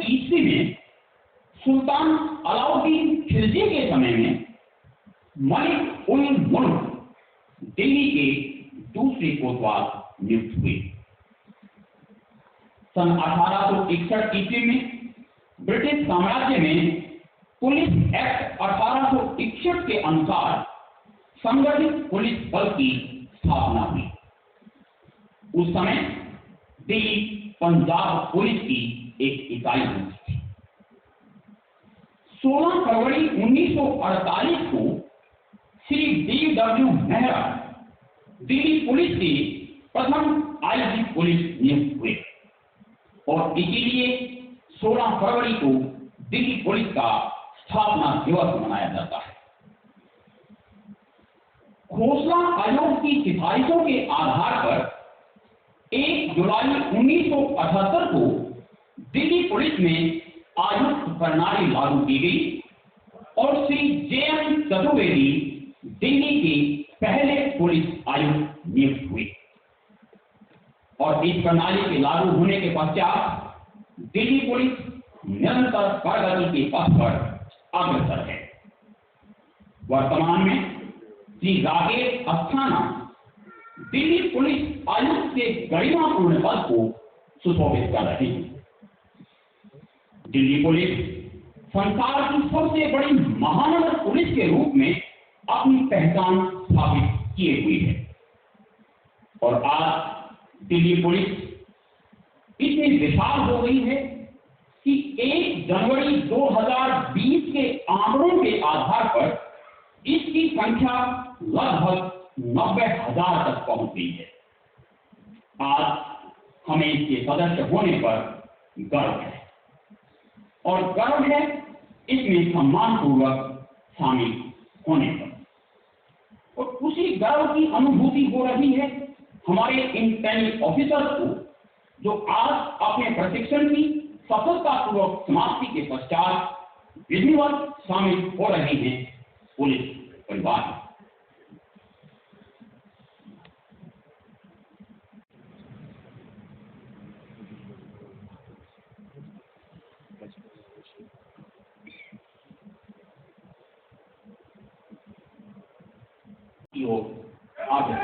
ईस्वी में सुल्तान अलाउद्दीन खिलजी के समय में मलिक उल मुल्क दिल्ली के दूसरे कोतवाल नियुक्त हुए। सन 1861 ईस्वी में ब्रिटिश साम्राज्य में पुलिस एक्ट 1861 के अनुसार संगठित पुलिस बल की स्थापना हुई। उस समय दिल्ली पंजाब पुलिस की एक इकाई होती थी। 16 फरवरी 1948 को श्री D.W. मेहरा दिल्ली पुलिस के प्रथम आईजी पुलिस नियुक्त हुए और इसीलिए 16 फरवरी को दिल्ली पुलिस का स्थापना दिवस मनाया जाता है। खोसला आयोग की सिफारिशों के आधार पर 1 जुलाई 1978 को दिल्ली पुलिस में आयुक्त प्रणाली लागू की गई और श्री J.M. चतुर्वेदी दिल्ली के पहले पुलिस आयुक्त नियुक्त हुए और इस प्रणाली के लागू होने के पश्चात दिल्ली पुलिस निरंतर प्रगति के पथ पर अग्रसर है। वर्तमान में श्री राकेश अस्थाना दिल्ली पुलिस आयुक्त के गरिमापूर्ण पद को सुशोभित कर रहे हैं। दिल्ली पुलिस संसार की सबसे बड़ी महानगर पुलिस के रूप में अपनी पहचान स्थापित किए हुई है और आज दिल्ली पुलिस इतनी विशाल हो गई है कि 1 जनवरी 2020 के आंकड़ों के आधार पर इसकी संख्या लगभग 90,000 तक पहुंच गई है। आज हमें इसके सदस्य होने पर गर्व है और गर्व है इसमें सम्मानपूर्वक शामिल होने पर और उसी गर्व की अनुभूति हो रही है हमारे इन सैनिक ऑफिसर्स को जो आज अपने प्रशिक्षण की सफलतापूर्वक समाप्ति के पश्चात विधिवत शामिल हो रहे हैं पुलिस परिवार में। आगे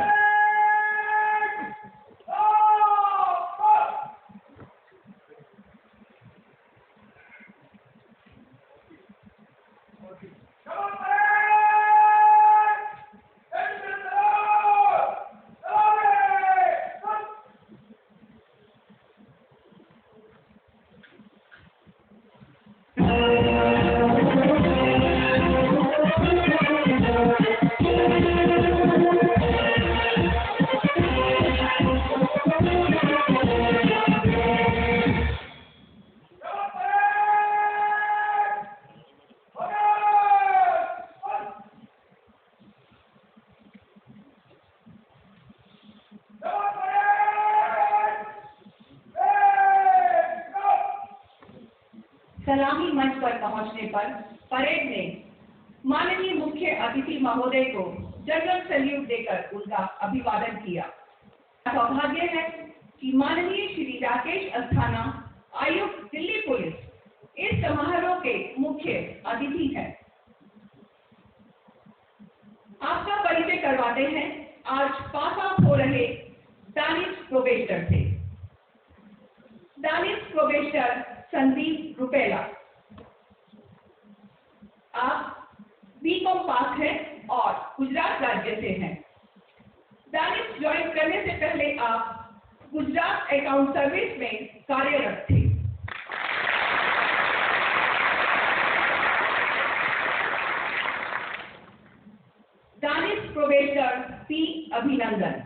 सलामी मंच पर पहुंचने पर परेड में माननीय मुख्य अतिथि महोदय को जनरल सैल्यूट देकर उनका अभिवादन किया। सौभाग्य है कि माननीय श्री राकेश अस्थाना आयुक्त दिल्ली पुलिस इस समारोह के मुख्य अतिथि हैं। आपका परिचय करवाते हैं आज पास आउट हो रहे दानिश प्रोबेस्टर से। दानिश प्रोबेस्टर संदीप रुपेला, आप बीकॉम पास हैं और गुजरात राज्य से हैं। दानिश ज्वाइन करने से पहले आप गुजरात अकाउंट सर्विस में कार्यरत थे। दानिश प्रोबेस्टर पी अभिनंदन,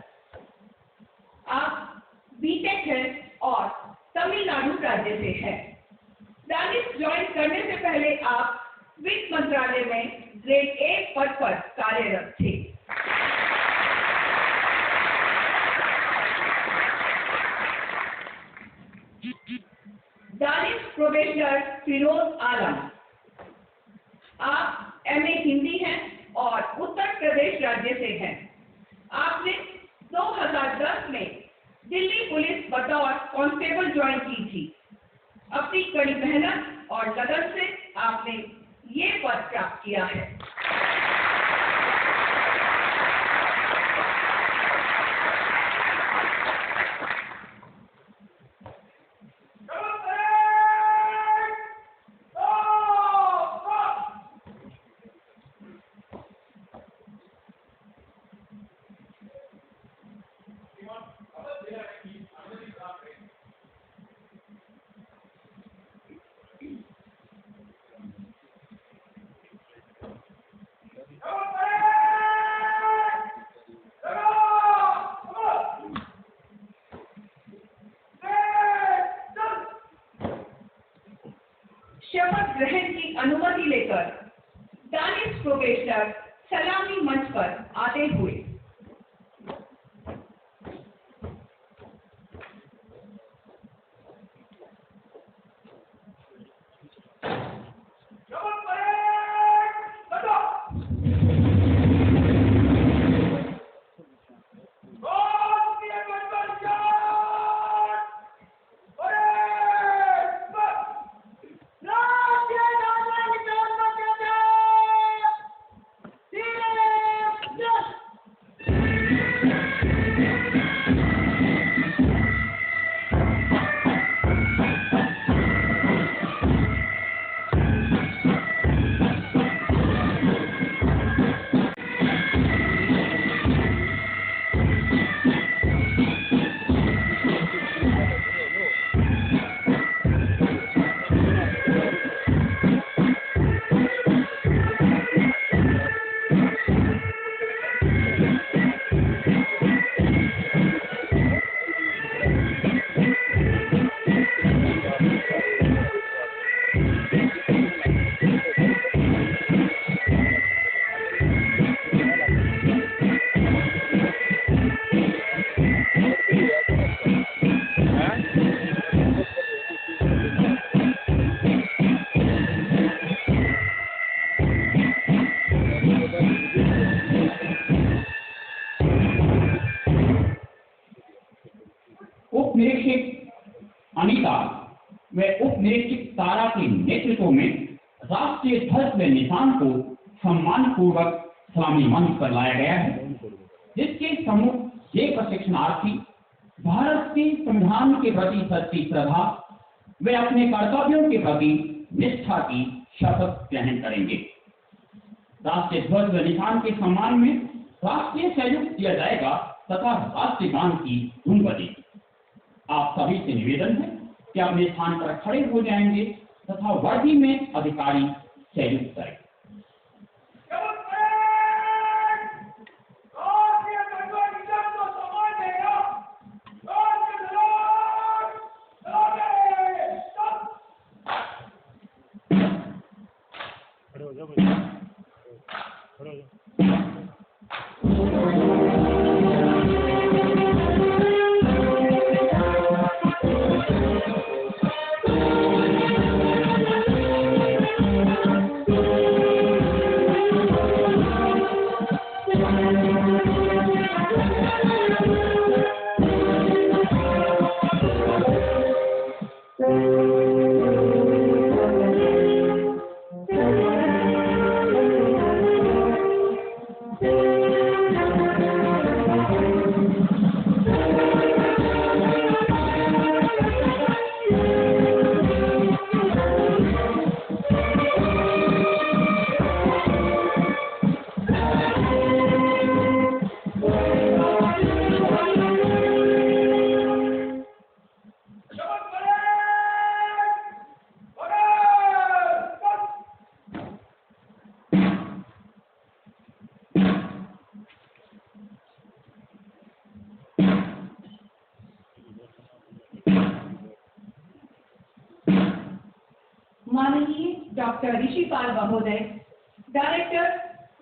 आप बीटेक हैं और तमिलनाडु राज्य से हैं। दानिश ज्वाइन करने से पहले आप वित्त मंत्रालय में ग्रेड 1 पद पर कार्यरत थे। दानिश प्रोबेशनर फिरोज आलम, आप एमए हिंदी हैं और उत्तर प्रदेश राज्य से हैं। आपने 2010 में दिल्ली पुलिस बतौर कांस्टेबल ज्वाइन की थी। अपनी कड़ी मेहनत और लगन से आपने ये पद प्राप्त किया है। शपथ ग्रहण की अनुमति लेकर दानिश प्रोबेशनर सलामी मंच पर आते हुए। उप निरीक्षक अनीता व उप निरीक्षक तारा के नेतृत्व में राष्ट्रीय ध्वज व निशान को सम्मान पूर्वक सलामी मंच पर लाया गया है, जिसके सम्मुख ये प्रशिक्षणार्थी भारत के संविधान के प्रति सच्ची श्रद्धा वे अपने कर्तव्यों के प्रति निष्ठा की शपथ ग्रहण करेंगे। राष्ट्रीय ध्वज व निशान के सम्मान में राष्ट्रीय सैल्यूट दिया जाएगा तथा राष्ट्रीय गान की धुन बजेगी। आप सभी से निवेदन है कि अपने स्थान पर खड़े हो जाएंगे तथा वर्दी में अधिकारी सैल्यूट करें। माननीय डॉक्टर ऋषिपाल महोदय, डायरेक्टर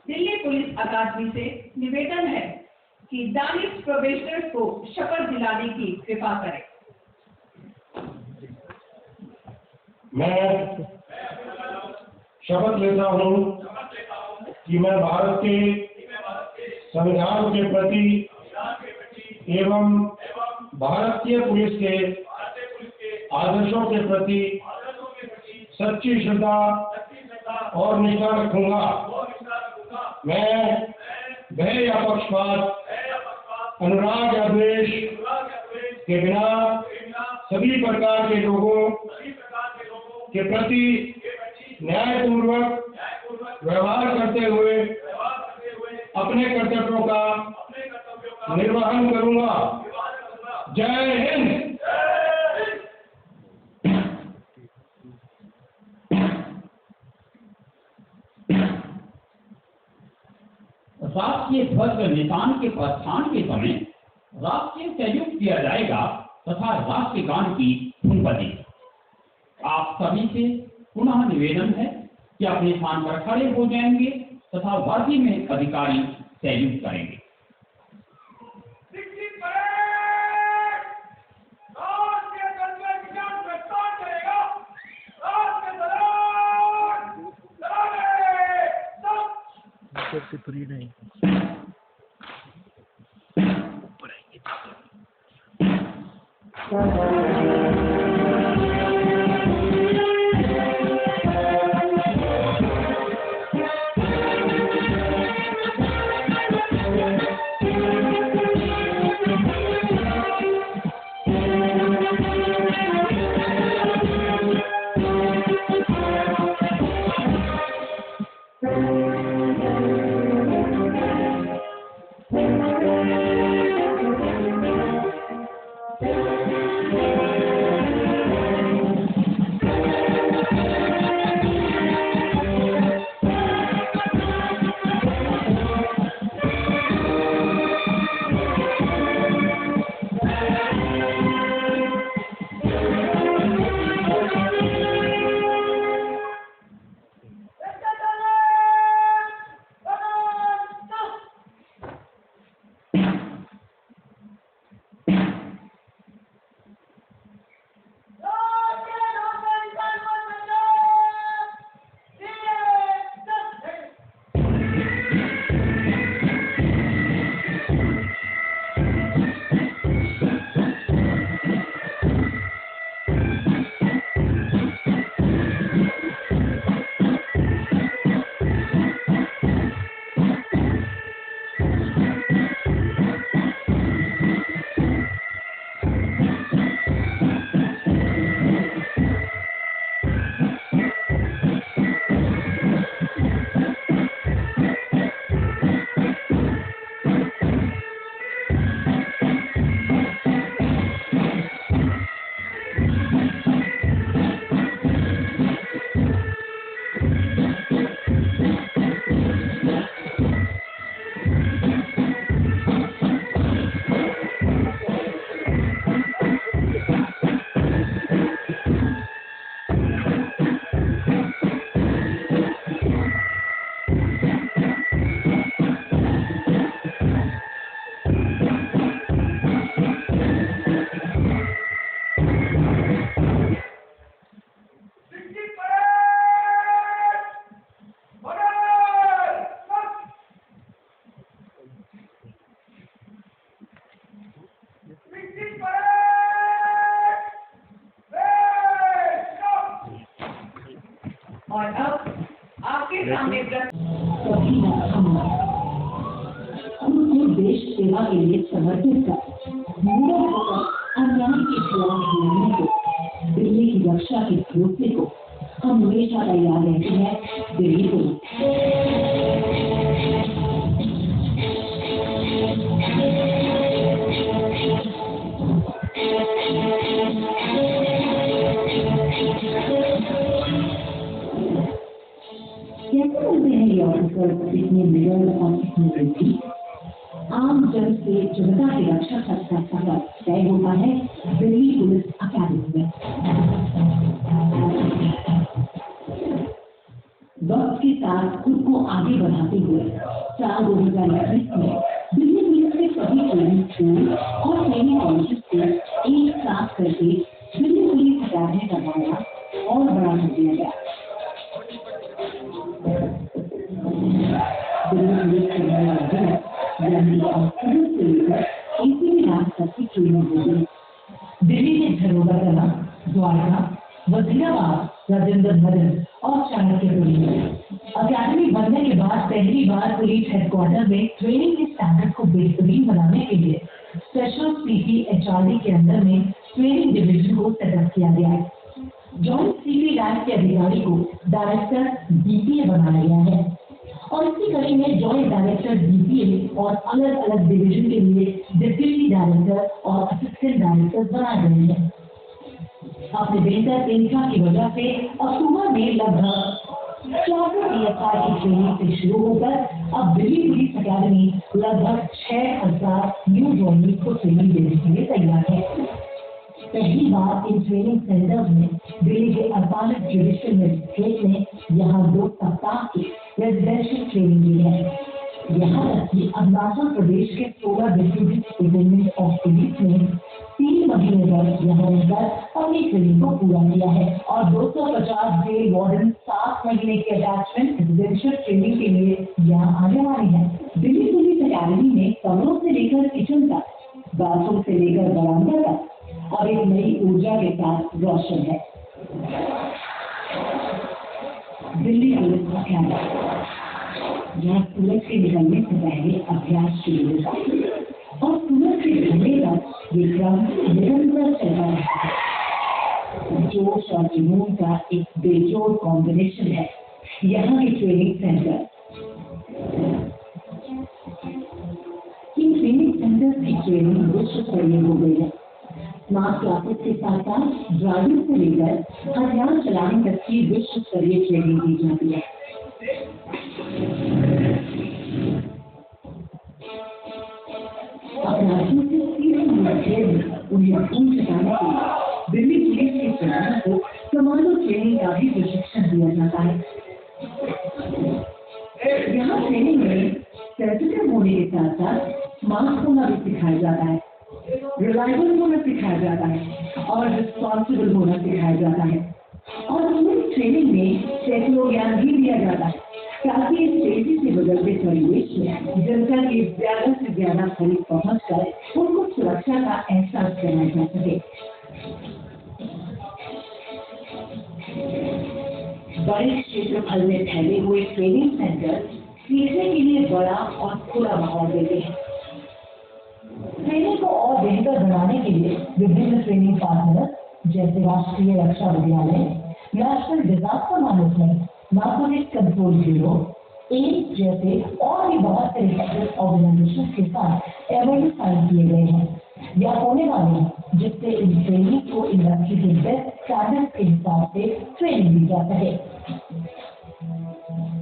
दिल्ली पुलिस अकादमी से निवेदन है कि दानिश प्रोबेशनर्स को शपथ दिलाने की कृपा करें। मैं शपथ लेता हूँ कि मैं भारत के संविधान के प्रति एवं भारतीय पुलिस के आदर्शों के प्रति सच्ची श्रद्धा और निष्ठा रखूंगा। मैं भय या पक्षपात, अनुराग या द्वेष के बिना सभी प्रकार के लोगों के प्रति न्यायपूर्वक व्यवहार करते हुए अपने कर्तव्यों का निर्वहन करूंगा। जय हिंद। राष्ट्रीय ध्वज निशान के प्रस्थान के समय राष्ट्रीय सैल्यूट किया जाएगा तथा राष्ट्रीय गान की धुन बजेगी। आप सभी से पुनः निवेदन है कि अपने स्थान पर खड़े हो जाएंगे तथा वर्दी में अधिकारी सैल्यूट करेंगे। पूरी नहीं और अब आपके सामने उनको देश सेवा के लिए समर्पित कर अन्याय के खिलाफ लड़ने को, दिल्ली की रक्षा के भरोसे को हम हमेशा तैयार रहते हैं। दिल्ली को कैसे होते हैं ये ऑफिसर इतने निडर और इतने वृद्धि? आम जन से जनता की रक्षा का सफर तय होता है दिल्ली पुलिस अकादमी में। साथ खुद को आगे बढ़ाते हुए साल 2021 में दिल्ली पुलिस ने सभी ट्रेनिंग स्कूल और ट्रेनिंग कॉलेजेस को एक साथ करके दिल्ली पुलिस अकादमी का दायरा और बड़ा कर दिया गया। दिल्ली पुलिस के नए पुलिस से लेकर इसी रात तक की ट्रेनिंग हो गई। दिल्ली के झरोगा कला, द्वारका, वजीराबाद, राजेंद्र भवन और चाणक्यपुरी में अकादमी बनने के बाद पहली बार पुलिस हेडक्वार्टर में ट्रेनिंग के स्टैंडर्ड को बेहतरीन बनाने के लिए स्पेशल CPHRD के अंदर में ट्रेनिंग डिवीजन को सेटअप किया गया है। जॉइंट CP रैंक के अधिकारी को डायरेक्टर DPA बनाया गया है और इसी कड़ी में जॉइंट डायरेक्टर DPA और अलग अलग डिवीजन के लिए डिप्टी डायरेक्टर और असिस्टेंट डायरेक्टर बनाए गए हैं। अपने बेहतर तरीका की वजह से अक्टूबर में लगभग 400 PSI की ट्रेनिंग से शुरू होकर अब दिल्ली पुलिस अकादमी लगभग 6000 न्यू ज्वाइनिंग को ट्रेनिंग देने के लिए तैयार है। पहली बार इन ट्रेनिंग सेंटर्स में दिल्ली के 48 जुडिशियल मजिस्ट्रेट ने यहाँ 2 सप्ताह की रेजिडेंशियल ट्रेनिंग दी है। यहाँ तक कि अरुणाचल प्रदेश के 16 डिप्टी सुपरिटेंडेंट ऑफ पुलिस ने 3 महीने तक यहाँ रहकर अपनी ट्रेनिंग को पूरा किया है और 250 जेल वार्डन 7 महीने के अटैचमेंट रेजिडेंशियल ट्रेनिंग के लिए यहाँ आने वाले हैं। दिल्ली पुलिस अकादमी में कमरों से लेकर किचन तक, बाथरूम से लेकर बरामदा तक अब एक नई ऊर्जा के साथ रोशन है। दिल्ली पुलिस अकादमी यहाँ सूरज के निकलने से पहले अभ्यास शुरू होता है और सूरज के ढलने तक ये क्रम निरंतर चलता रहता है। जोश और जुनून का एक बेजोड़ कॉम्बिनेशन है यहाँ के training centre. In training centres की ट्रेनिंग विश्व स्तरीय हो गई है। स्मार्ट क्लासेस के साथ साथ ड्राइविंग से लेकर हथियार चलाने तक की विश्व स्तरीय ट्रेनिंग दी जाती है। अपराधियों से सीधे मुठभेड़ में उन्हें खून चटाने के लिए दिल्ली पुलिस के जवानों को कमांडो ट्रेनिंग का भी प्रशिक्षण दिया जाता है। यहाँ ट्रेनिंग में सेंसिटिव होने के साथ साथ स्मार्ट होना भी सिखाया जाता है, रिलायबल होना सिखाया जाता है और रिस्पॉन्सिबल होना सिखाया जाता है। और इस ट्रेनिंग में टेक्नो ज्ञान भी दिया जाता है ताकि इस तेजी से बदलते परिवेश में जनता की ज्यादा से ज्यादा करीब पहुँच कर उनको सुरक्षा का एहसास कराया जा सके। बड़े क्षेत्रफल में फैले हुए ट्रेनिंग सेंटर सीखने के लिए बड़ा और खुला माहौल देते हैं। ट्रेनिंग को और बेहतर बनाने के लिए विभिन्न ट्रेनिंग पार्टनर जैसे राष्ट्रीय रक्षा विद्यालय, national disaster management, narcotics control bureau, AIIMS जैसे और भी बहुत से रिसर्च ऑर्गेनाइजेशन के साथ एमओयू साइन किए गए हैं या होने वाले हैं जिससे इन ट्रेनिंग को इंडस्ट्री के बेस्ट स्टैंडर्ड के हिसाब से ट्रेनिंग दी जा सके।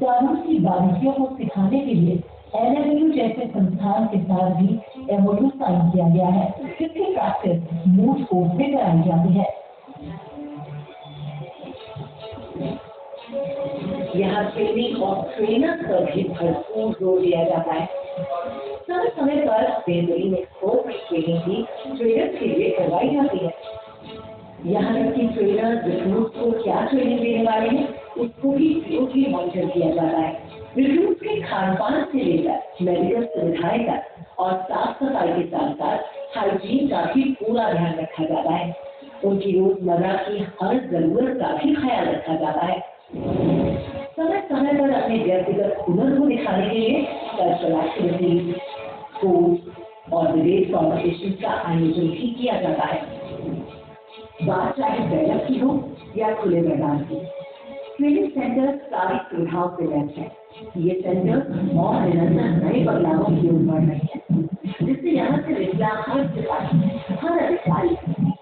कानून की बारीकियों को सिखाने के लिए NMU जैसे संस्थान के साथ भी एमओयू साइन किया गया है जिसकी प्रैक्टिस मूल कोर्स में कराई जाती है। यहाँ ट्रेनिंग और ट्रेनर्स पर भी भरपूर जोर दिया जाता है। समय समय पर बेहतरीन एक्सपोर्ट ट्रेनिंग भी ट्रेनर्स के लिए करवाई जाती है। यहाँ तक कि ट्रेनर्स रिक्रूट को क्या ट्रेनिंग देने वाले हैं उसको भी क्लोजली मॉनिटर किया जाता है। रिक्रूट के खान पान से लेकर मेडिकल सुविधाएं तक और साफ सफाई के साथ साथ हाइजीन का भी पूरा ध्यान रखा जाता है। उनकी रोजमर्रा की हर जरूरत का भी ख्याल रखा जाता है। समय समय पर अपने व्यक्तिगत हुनर को दिखाने के लिए कल्चरल एक्टिविटीज, स्पोर्ट्स और डिबेट कॉम्पिटिशन का आयोजन भी किया जाता है। बात चाहे बैठक की हो या खुले मैदान की, ट्रेनिंग सेंटर सारी सुविधाओं से लैस है। ये सेंटर और निरंतर नए बदलावों की ओर बढ़ रहे हैं जिससे यहाँ से विद्यार्थी हर अधिकारी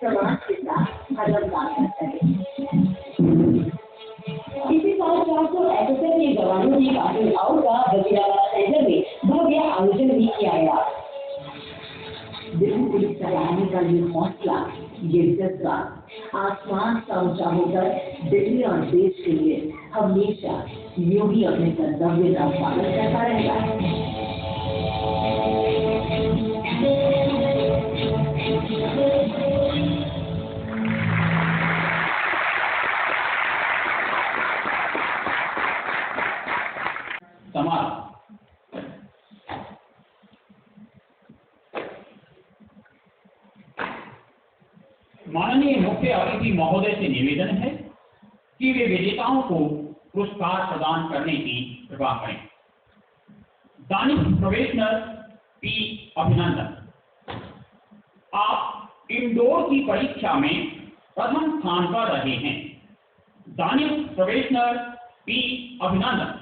समाज के साथ कदम कर सके। इसी साल 400 SSF के जवानों की पासिंग आउट का वजीराबाद सेंटर में भव्य आयोजन भी किया गया। दिल्ली पुलिस अकादमी का ये हौसला, ये जज्बा आसमान सा ऊंचा होकर दिल्ली और देश के लिए हमेशा यूं ही अपने कर्तव्य का पालन करता रहेगा। माननीय मुख्य अतिथि महोदय से निवेदन है कि वे विजेताओं को पुरस्कार प्रदान करने की कृपा करें। दानिश प्रोबेशनर पी अभिनंदन, आप इंडोर की परीक्षा में प्रथम स्थान पर रहे हैं। दानिश प्रोबेशनर पी अभिनंदन।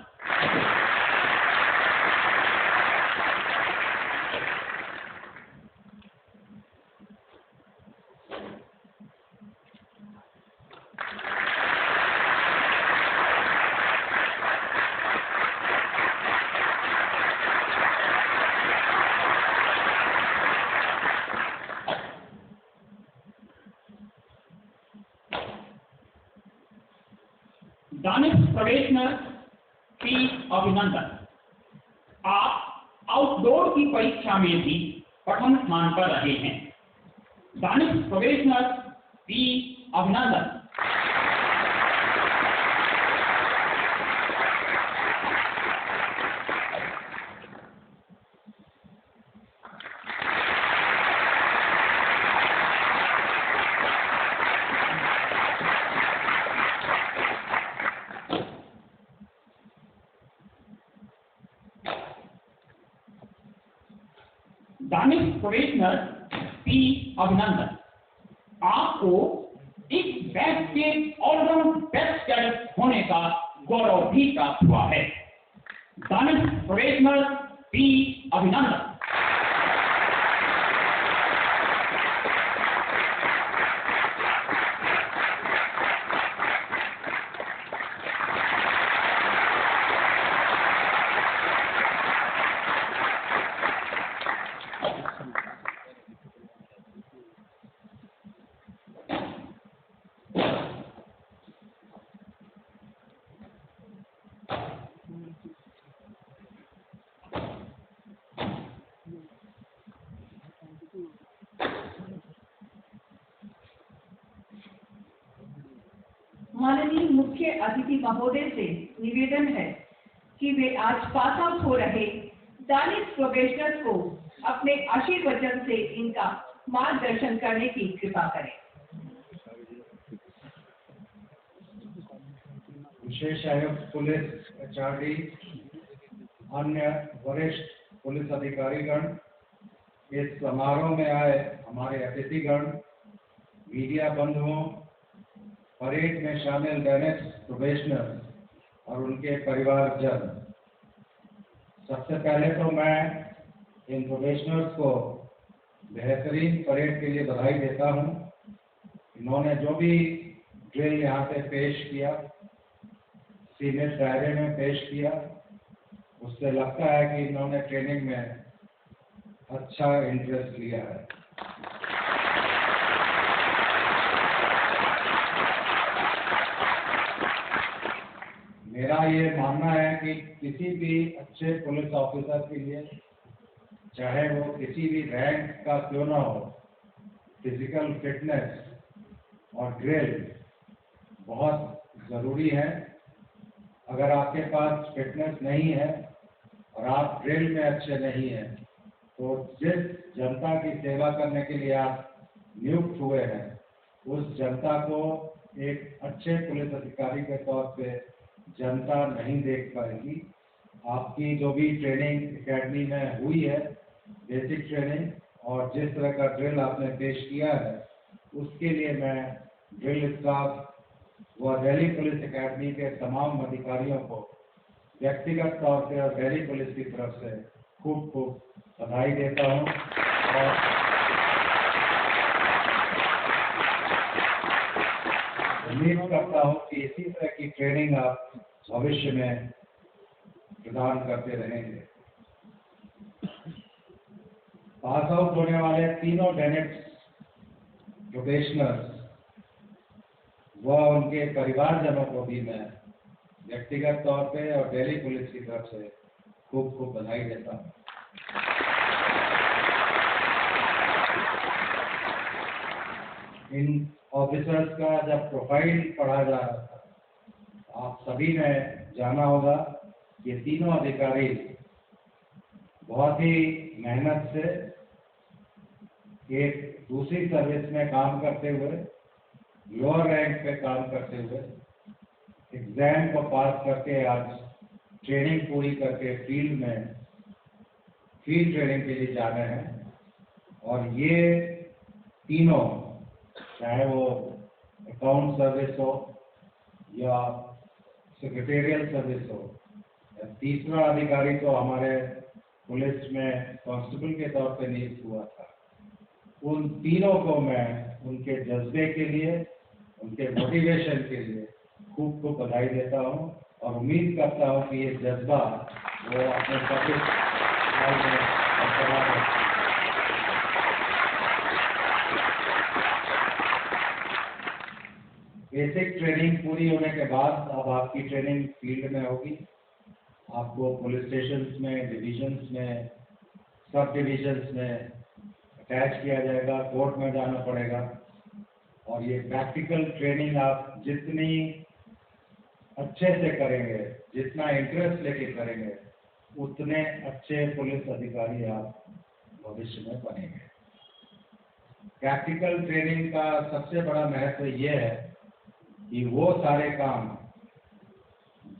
दानिश प्रोबेशनर पी अभिनंदन, आप आउटडोर की परीक्षा में भी प्रथम स्थान पर रहे हैं। दानिश प्रोबेशनर पी अभिनंदन। दानिश प्रोबेशनर पी अभिनंदन, आपको इस बैच के ऑलराउंड बेस्ट कैडेट होने का गौरव भी प्राप्त हुआ है। दानिश प्रोबेशनर पी अभिनंदन। माननीय मुख्य अतिथि महोदय से निवेदन है कि वे आज पास आउट हो रहे दानिश प्रोबेशनर्स को अपने आशीर्वचन से इनका मार्गदर्शन करने की कृपा करें। विशेष आयुक्त पुलिस HRD, अन्य वरिष्ठ पुलिस अधिकारीगण, इस समारोह में आए हमारे अतिथिगण, मीडिया बंधुओं, परेड में शामिल दानिश प्रोबेशनर और उनके परिवारजन, सबसे पहले तो मैं इन प्रोबेशनर्स को बेहतरीन परेड के लिए बधाई देता हूं। इन्होंने जो भी ड्रिल यहाँ पे पेश किया, सीमित दायरे में पेश किया, उससे लगता है कि इन्होंने ट्रेनिंग में अच्छा इंटरेस्ट लिया है। मेरा ये मानना है कि किसी भी अच्छे पुलिस ऑफिसर के लिए, चाहे वो किसी भी रैंक का क्यों ना हो, फिजिकल फिटनेस और ड्रिल बहुत ज़रूरी है। अगर आपके पास फिटनेस नहीं है और आप ड्रिल में अच्छे नहीं हैं, तो जिस जनता की सेवा करने के लिए आप नियुक्त हुए हैं, उस जनता को एक अच्छे पुलिस अधिकारी के तौर पे जनता नहीं देख पाएगी। आपकी जो भी ट्रेनिंग एकेडमी में हुई है, बेसिक ट्रेनिंग, और जिस तरह का ड्रिल आपने पेश किया है, उसके लिए मैं ड्रिल स्टाफ व दिल्ली पुलिस एकेडमी के तमाम अधिकारियों को व्यक्तिगत तौर से और दिल्ली पुलिस की तरफ से खूब खूब बधाई देता हूँ और उम्मीद करता हूँ कि इसी तरह की ट्रेनिंग आप भविष्य में प्रदान करते रहेंगे। पास आउट होने वाले तीनों डेनेट्स प्रोबेशनर्स व उनके परिवारजनों को भी मैं व्यक्तिगत तौर पे और दिल्ली पुलिस की तरफ से खूब खूब बधाई देता हूँ। इन ऑफिसर्स का जब प्रोफाइल पढ़ा जा रहा था, आप सभी ने जाना होगा कि तीनों अधिकारी बहुत ही मेहनत से एक दूसरी सर्विस में काम करते हुए, लोअर रैंक पे काम करते हुए, एग्जाम को पास करके आज ट्रेनिंग पूरी करके फील्ड ट्रेनिंग के लिए जा रहे हैं। और ये तीनों, चाहे वो अकाउंट सर्विस हो या सेक्रेटेरियल सर्विस हो, या तीसरा अधिकारी तो हमारे पुलिस में कांस्टेबल के तौर पे नियुक्त हुआ था, उन तीनों को मैं उनके जज्बे के लिए, उनके मोटिवेशन के लिए खूब खूब बधाई देता हूँ और उम्मीद करता हूँ कि ये जज्बा वो अपने सर्विस में बरकरार रखें। बेसिक ट्रेनिंग पूरी होने के बाद अब आपकी ट्रेनिंग फील्ड में होगी। आपको पुलिस स्टेशंस में, डिविजन्स में, सब डिविजन्स में अटैच किया जाएगा, कोर्ट में जाना पड़ेगा। और ये प्रैक्टिकल ट्रेनिंग आप जितनी अच्छे से करेंगे, जितना इंटरेस्ट लेके करेंगे, उतने अच्छे पुलिस अधिकारी आप भविष्य में बनेंगे। प्रैक्टिकल ट्रेनिंग का सबसे बड़ा महत्व ये है कि वो सारे काम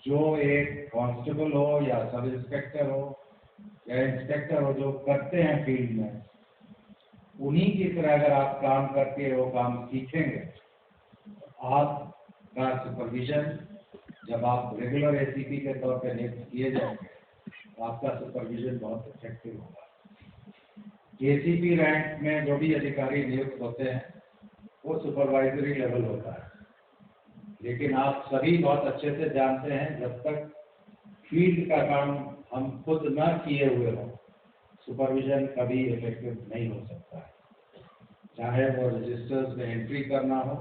जो एक कांस्टेबल हो या सब इंस्पेक्टर हो या इंस्पेक्टर हो जो करते हैं फील्ड में, उन्हीं की तरह अगर आप काम करके वो काम सीखेंगे, आपका सुपरविजन, जब आप रेगुलर एसीपी के तौर पर नियुक्त किए जाएंगे, तो आपका सुपरविजन बहुत इफेक्टिव होगा। एसीपी रैंक में जो भी अधिकारी नियुक्त होते हैं वो सुपरवाइजरी लेवल होता है, लेकिन आप सभी बहुत अच्छे से जानते हैं, जब तक फील्ड का काम हम खुद न किए हुए हों, सुपरविजन कभी इफेक्टिव नहीं हो सकता है। चाहे वो रजिस्टर्स में एंट्री करना हो,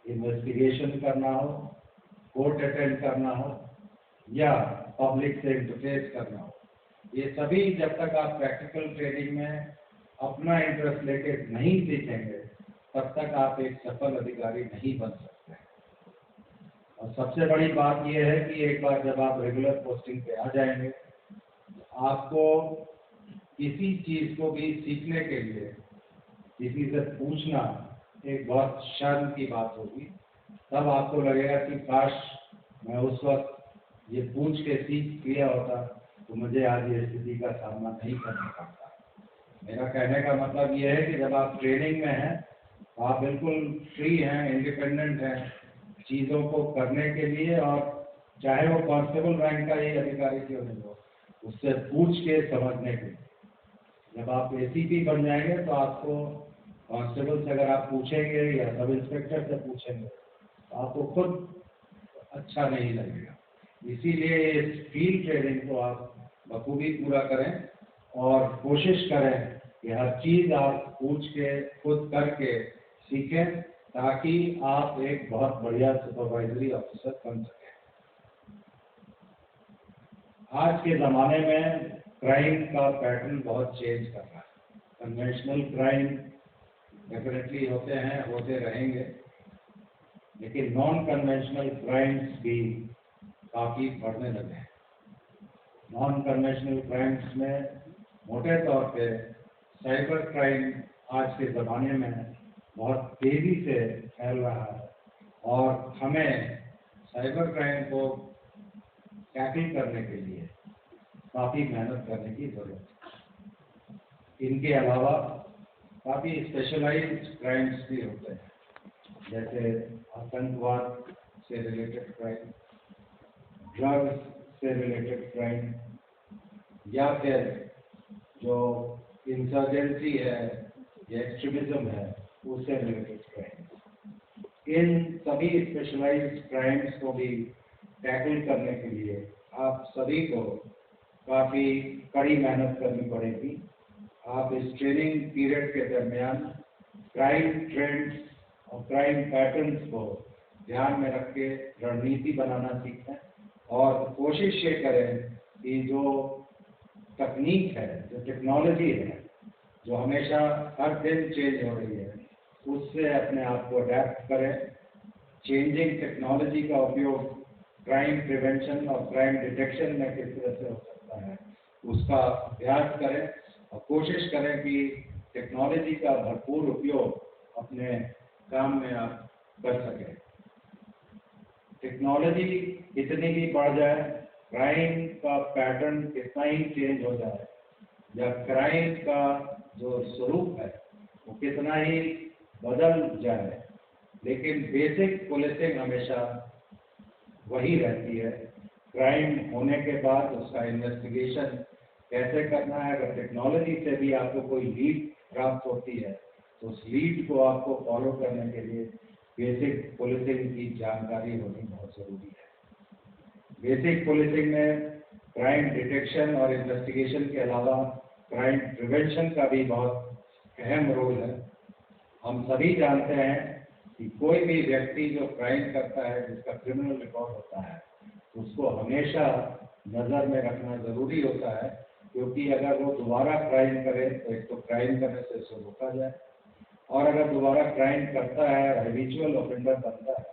इन्वेस्टिगेशन करना हो, कोर्ट अटेंड करना हो या पब्लिक से इंटरफेस करना हो, ये सभी जब तक आप प्रैक्टिकल ट्रेनिंग में अपना इंटरेस्ट लेके नहीं सीखेंगे, तब तक आप एक सफल अधिकारी नहीं बन सकते। और सबसे बड़ी बात यह है कि एक बार जब आप रेगुलर पोस्टिंग पे आ जाएंगे, आपको किसी चीज को भी सीखने के लिए किसी से पूछना एक बहुत शर्म की बात होगी। तब आपको लगेगा कि काश मैं उस वक्त ये पूछ के सीख लिया होता तो मुझे आज ये स्थिति का सामना नहीं करना पड़ता। मेरा कहने का मतलब ये है कि जब आप ट्रेनिंग में हैं तो आप बिल्कुल फ्री हैं, इंडिपेंडेंट हैं चीज़ों को करने के लिए, और चाहे वो कांस्टेबल रैंक का ही अधिकारी क्यों नहीं हो, उससे पूछ के समझने के लिए। जब आप एसीपी बन जाएंगे तो आपको कांस्टेबल से अगर आप पूछेंगे या सब इंस्पेक्टर से पूछेंगे तो आपको खुद अच्छा नहीं लगेगा। इसीलिए इस फील्ड ट्रेनिंग को आप बखूबी पूरा करें और कोशिश करें कि हर चीज़ आप पूछ के खुद करके सीखें, ताकि आप एक बहुत बढ़िया सुपरवाइजरी ऑफिसर बन सकें। आज के ज़माने में क्राइम का पैटर्न बहुत चेंज कर रहा है। कन्वेंशनल क्राइम डेफिनेटली होते हैं, होते रहेंगे, लेकिन नॉन कन्वेंशनल क्राइम्स भी काफ़ी बढ़ने लगे हैं। नॉन कन्वेंशनल क्राइम्स में मोटे तौर पे साइबर क्राइम आज के ज़माने में बहुत तेज़ी से फैल रहा है और हमें साइबर क्राइम को टैकल करने के लिए काफ़ी मेहनत करने की ज़रूरत है। इनके अलावा काफ़ी स्पेशलाइज्ड क्राइम्स भी होते हैं, जैसे आतंकवाद से रिलेटेड क्राइम, ड्रग्स से रिलेटेड क्राइम, या फिर जो इंसर्जेंसी है या एक्सट्रीमिज्म है उससे रिलेटेड क्राइम। इन सभी स्पेशलाइज्ड क्राइम्स को भी टैकल करने के लिए आप सभी को काफ़ी कड़ी मेहनत करनी पड़ेगी। आप इस ट्रेनिंग पीरियड के दरमियान क्राइम ट्रेंड्स और क्राइम पैटर्न्स को ध्यान में रख के रणनीति बनाना सीखें और कोशिश ये करें कि जो तकनीक है, जो टेक्नोलॉजी है, जो हमेशा हर दिन चेंज हो रही है, उससे अपने आप को अडेप्ट करें। चेंजिंग टेक्नोलॉजी का उपयोग क्राइम प्रिवेंशन और क्राइम डिटेक्शन में किस तरह से हो सकता है, उसका अभ्यास करें और कोशिश करें कि टेक्नोलॉजी का भरपूर उपयोग अपने काम में आप कर सकें। टेक्नोलॉजी कितनी भी बढ़ जाए, क्राइम का पैटर्न कितना ही चेंज हो जाए, या क्राइम का जो स्वरूप है वो कितना ही बदल जाए, लेकिन बेसिक पुलिसिंग हमेशा वही रहती है। क्राइम होने के बाद उसका इन्वेस्टिगेशन कैसे करना है, अगर टेक्नोलॉजी से भी आपको कोई लीड प्राप्त होती है तो उस लीड को आपको फॉलो करने के लिए बेसिक पुलिसिंग की जानकारी होनी बहुत ज़रूरी है। बेसिक पुलिसिंग में क्राइम डिटेक्शन और इन्वेस्टिगेशन के अलावा क्राइम प्रिवेंशन का भी बहुत अहम रोल है। हम सभी जानते हैं कि कोई भी व्यक्ति जो क्राइम करता है, जिसका क्रिमिनल रिकॉर्ड होता है, उसको हमेशा नज़र में रखना ज़रूरी होता है, क्योंकि अगर वो दोबारा क्राइम करे तो एक तो क्राइम करने से उसे रोका जाए, और अगर दोबारा क्राइम करता है और हैबिचुअल ऑफेंडर बनता है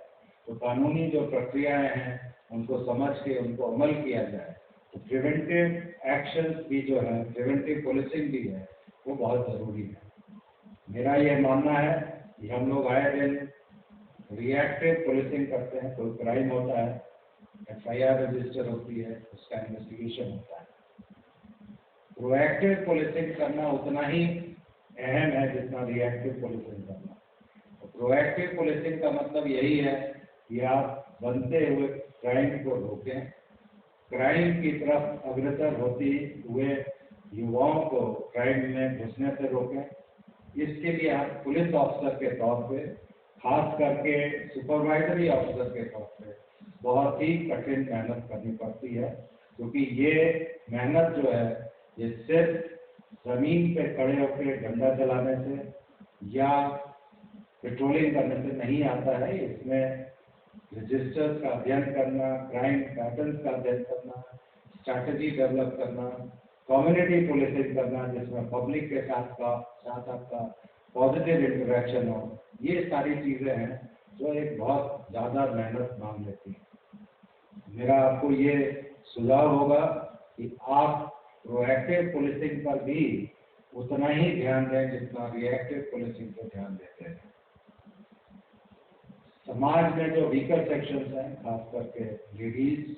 तो कानूनी जो प्रक्रियाएं हैं उनको समझ के उनको अमल किया जाए। तो प्रिवेंटिव एक्शंस भी जो है, प्रिवेंटिव पुलिसिंग भी है, वो बहुत ज़रूरी है। मेरा ये मानना है कि हम लोग आए दिन रिएक्टिव पुलिसिंग करते हैं। कोई क्राइम होता है, FIR रजिस्टर होती है, उसका इन्वेस्टिगेशन होता है। प्रोएक्टिव पुलिसिंग करना उतना ही अहम है जितना रिएक्टिव पुलिसिंग करना। तो प्रोएक्टिव पुलिसिंग का मतलब यही है कि आप बनते हुए क्राइम को रोकें, क्राइम की तरफ अग्रसर होते हुए युवाओं को क्राइम में घुसने से रोकें। इसके लिए आप पुलिस ऑफिसर के तौर पे, खास करके सुपरवाइजरी ऑफिसर के तौर पे बहुत ही कठिन मेहनत करनी पड़ती है, क्योंकि ये मेहनत जो है ये सिर्फ ज़मीन पे खड़े होकर डंडा चलाने से या पेट्रोलिंग करने से नहीं आता है। इसमें रजिस्टर्स का अध्ययन करना, क्राइम पैटर्न्स का अध्ययन करना, स्ट्रैटेजी डेवलप करना, कम्युनिटी पुलिसिंग करना जिसमें पब्लिक के साथ आपका पॉजिटिव इंटरेक्शन हो, ये सारी चीज़ें हैं जो एक बहुत ज़्यादा मेहनत मांग लेती हैं। मेरा आपको ये सुझाव होगा कि आप प्रोएक्टिव पुलिसिंग पर भी उतना ही ध्यान दें जितना रिएक्टिव पुलिसिंग पर ध्यान देते हैं। समाज में जो वीकर सेक्शंस हैं, खास करके लेडीज,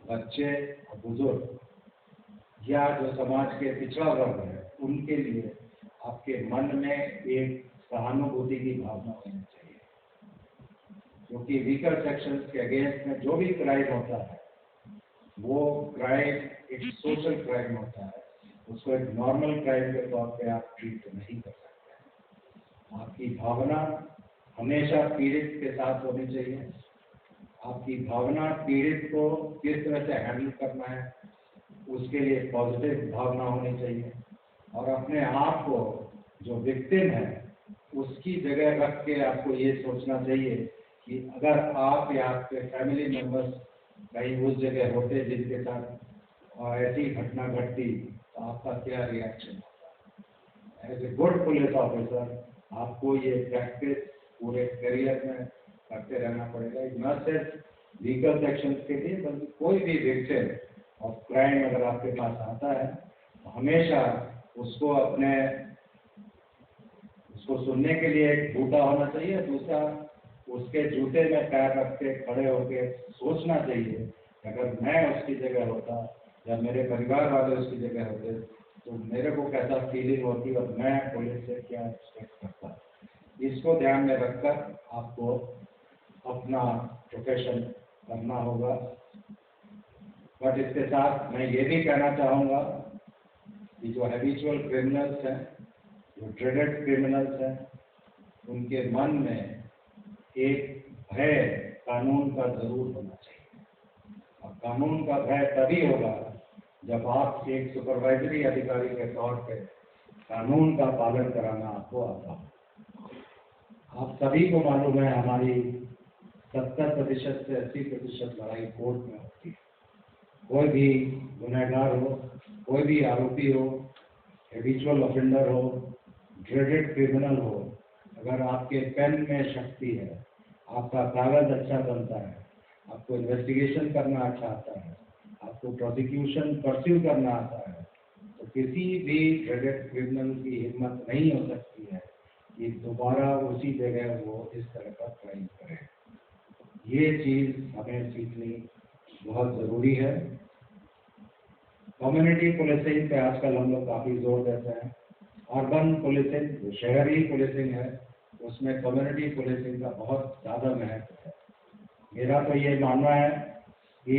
बच्चे और बुजुर्ग, या जो समाज के पिछड़ा वर्ग है, उनके लिए आपके मन में एक सहानुभूति की भावना होनी चाहिए, क्योंकि वीकर सेक्शंस के अगेंस्ट में जो भी क्राइम होता है वो क्राइम एक सोशल क्राइम होता है। उसको एक नॉर्मल क्राइम के तौर पे आप ट्रीट नहीं कर सकते। आपकी भावना हमेशा पीड़ित के साथ होनी चाहिए। आपकी भावना पीड़ित को किस तरह से हैंडल करना है, उसके लिए पॉजिटिव भावना होनी चाहिए, और अपने आप को जो विक्टिम है उसकी जगह रख के आपको ये सोचना चाहिए कि अगर आप या आपके फैमिली मेम्बर्स कहीं उस जगह होते जिनके साथ ऐसी घटना घटती तो आपका क्या रिएक्शन होता। As a good police officer आपको ये प्रैक्टिस पूरे करियर में करते रहना पड़ेगा। न सिर्फ लीगल सेक्शंस के लिए बल्कि कोई भी विक्टिम ऑफ क्राइम अगर आपके पास आता है तो हमेशा उसको सुनने के लिए एक बूटा होना चाहिए, दूसरा उसके जूते में पैर रख के खड़े होकर सोचना चाहिए अगर मैं उसकी जगह होता या मेरे परिवार वाले उसकी जगह होते तो मेरे को कैसा फीलिंग होती और मैं पुलिस से क्या एक्सपेक्ट करता। इसको ध्यान में रखकर आपको अपना प्रोफेशन करना होगा। बट इसके साथ मैं ये भी कहना चाहूँगा कि जो हैबिचुअल क्रिमिनल्स हैं, जो ड्रेडेड क्रिमिनल्स हैं, उनके मन में एक भय कानून का जरूर होना चाहिए। और कानून का भय तभी होगा जब आप एक सुपरवाइजरी अधिकारी के तौर पे कानून का पालन कराना आपको आता हो। आप सभी को मालूम है हमारी 70% से 80% लड़ाई कोर्ट में होती है। कोई भी गुनहगार हो, कोई भी आरोपी हो, हैबिचुअल ऑफेंडर हो, ड्रेडेड क्रिमिनल हो, अगर आपके पेन में शक्ति है, आपका कागज अच्छा बनता है, आपको इन्वेस्टिगेशन करना अच्छा आता है, आपको प्रोसिक्यूशन परस्यू करना आता है, तो किसी भी ड्रेडेड क्रिमिनल की हिम्मत नहीं हो सकती है कि दोबारा उसी जगह वो इस तरह का क्राइम करे। ये चीज़ हमें सीखनी बहुत ज़रूरी है। कम्युनिटी पुलिसिंग पे आजकल हम लोग काफ़ी जोर देते हैं। अर्बन पुलिसिंग, जो शहरी पुलिसिंग है, उसमें कम्युनिटी पुलिसिंग का बहुत ज़्यादा महत्व है। मेरा तो ये मानना है कि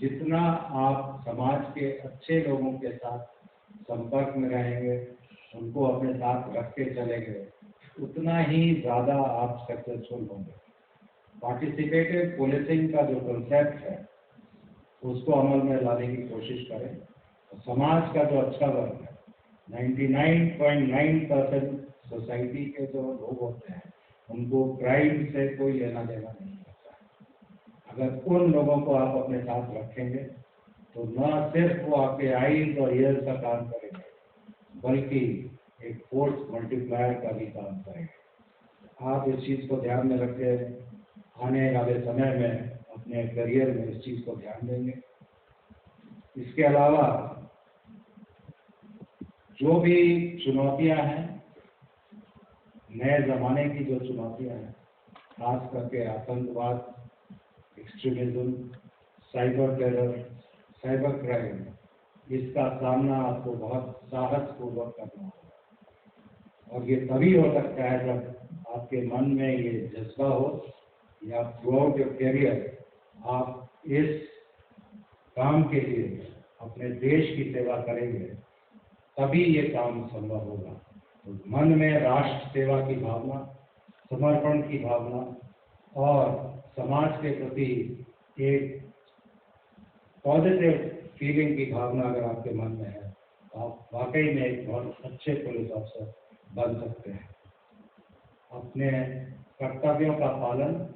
जितना आप समाज के अच्छे लोगों के साथ संपर्क में रहेंगे, उनको अपने साथ रख के चलेंगे, उतना ही ज़्यादा आप सक्सेसफुल होंगे। पार्टिसिपेटिव पुलिसिंग का जो कंसेप्ट है, उसको अमल में लाने की कोशिश करें। और समाज का जो अच्छा वर्ग है, 99.9% सोसाइटी के जो लोग होते हैं, उनको क्राइम से कोई लेना देना नहीं होता है। अगर उन लोगों को आप अपने साथ रखेंगे, तो न सिर्फ वो आपके आईज और ईयर्स का काम करेंगे, बल्कि एक फोर्स मल्टीप्लायर का भी काम करेंगे। आप इस चीज़ को ध्यान में रखें, आने वाले समय में अपने करियर में इस चीज़ को ध्यान देंगे। इसके अलावा जो भी चुनौतियां हैं, नए ज़माने की जो चुनौतियां हैं, खास करके आतंकवाद, extremism, cyber terror, cyber crime, इसका सामना आपको बहुत साहसपूर्वक करना होगा। और ये तभी हो सकता है जब आपके मन में ये जज्बा हो, या थ्रूआउट योर कैरियर आप इस काम के लिए अपने देश की सेवा करेंगे, तभी ये काम संभव होगा। तो मन में राष्ट्र सेवा की भावना, समर्पण की भावना और समाज के प्रति एक पॉजिटिव फीलिंग की भावना अगर आपके मन में है, तो आप वाकई में एक बहुत अच्छे पुलिस अफसर बन सकते हैं। अपने कर्तव्यों का पालन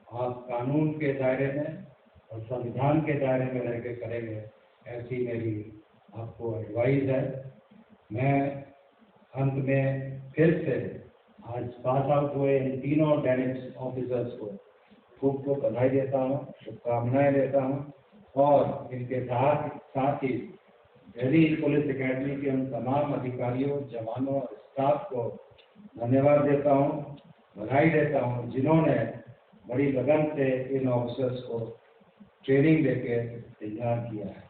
आप कानून के दायरे में और संविधान के दायरे में रह के करेंगे, ऐसी मेरी आपको एडवाइस है। मैं अंत में फिर से आज पास आउट हुए इन तीनों डेनिक्स ऑफिसर्स को खूब खूब बधाई देता हूँ, शुभकामनाएं देता हूँ, और इनके साथ ही दिल्ली पुलिस एकेडमी के उन तमाम अधिकारियों, जवानों और स्टाफ को धन्यवाद देता हूँ, बधाई देता हूँ, जिन्होंने बड़ी लगन से इन ऑफिसर्स को ट्रेनिंग देके तैयार किया है।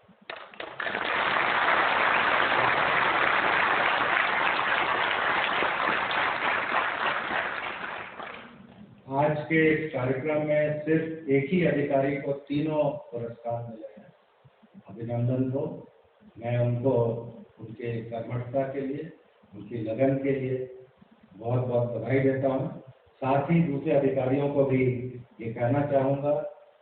आज के इस कार्यक्रम में सिर्फ एक ही अधिकारी को तीनों पुरस्कार मिले हैं। अभिनंदन को मैं उनको उनके कर्मठता के लिए, उनकी लगन के लिए बहुत बहुत बधाई देता हूँ। साथ ही दूसरे अधिकारियों को भी ये कहना चाहूँगा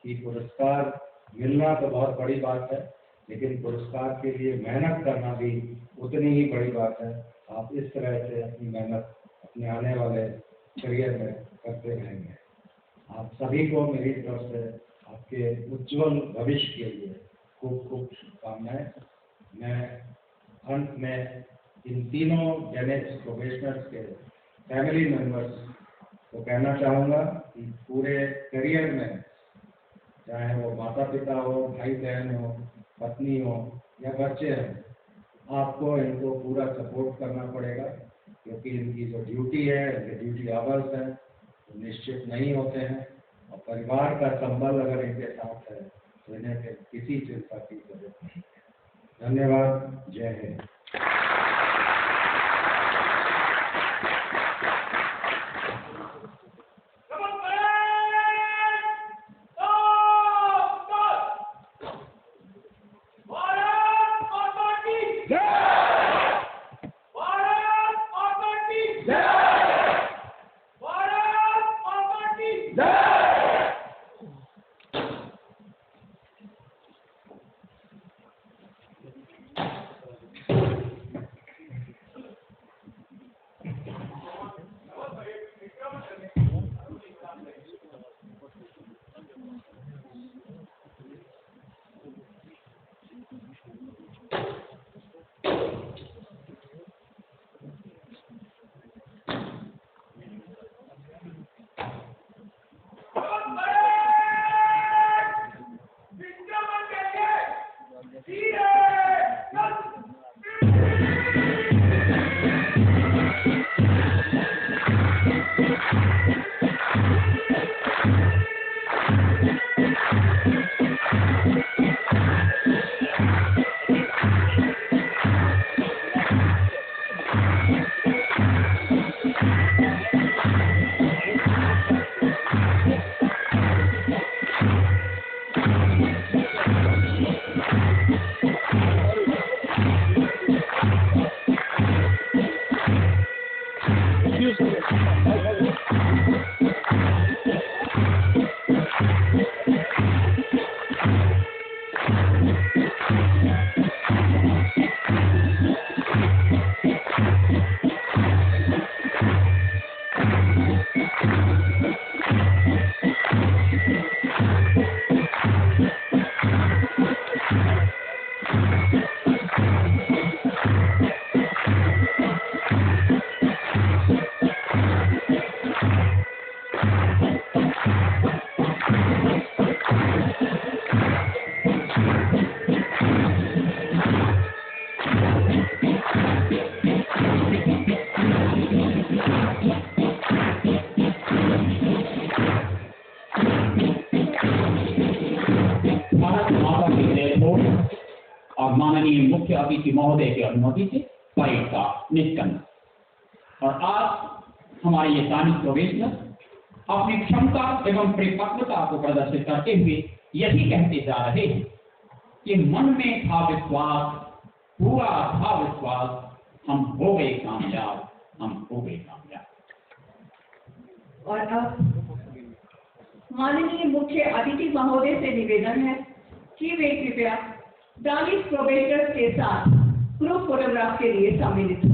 कि पुरस्कार मिलना तो बहुत बड़ी बात है, लेकिन पुरस्कार के लिए मेहनत करना भी उतनी ही बड़ी बात है। आप इस तरह से अपनी मेहनत अपने आने वाले करियर में करते रहेंगे। आप सभी को मेरी तरफ से आपके उज्जवल भविष्य के लिए खूब खूब शुभकामनाएं। मैं अंत में इन तीनों जेनेक्स प्रोफेशनल्स के फैमिली मेंबर्स को कहना चाहूँगा कि पूरे करियर में, चाहे वो माता पिता हो, भाई बहन हो, पत्नी हो या बच्चे हो, आपको इनको पूरा सपोर्ट करना पड़ेगा, क्योंकि इनकी जो ड्यूटी है, इनके ड्यूटी आवर्स हैं, तो निश्चित नहीं होते हैं। और परिवार का संबल अगर इनके साथ है, तो इन्हें फिर किसी चिंता की जरूरत नहीं है। धन्यवाद। जय हिंद। और माननीय मुख्य अतिथि महोदय की अनुमति से परेड का निष्कर्ष। और आज हमारे ये दानिश प्रोबेशनर अपनी क्षमता एवं परिपक्वता को प्रदर्शित करते हुए यही कहते जा रहे हैं कि मन में था विश्वास, पूरा था विश्वास, हम हो गए कामयाब, हम हो गए कामयाब। और अब माननीय मुख्य अतिथि महोदय से निवेदन है कि वे कृपया दानिश प्रोबेशनर्स के साथ ग्रुप फोटोग्राफ के लिए सम्मिलित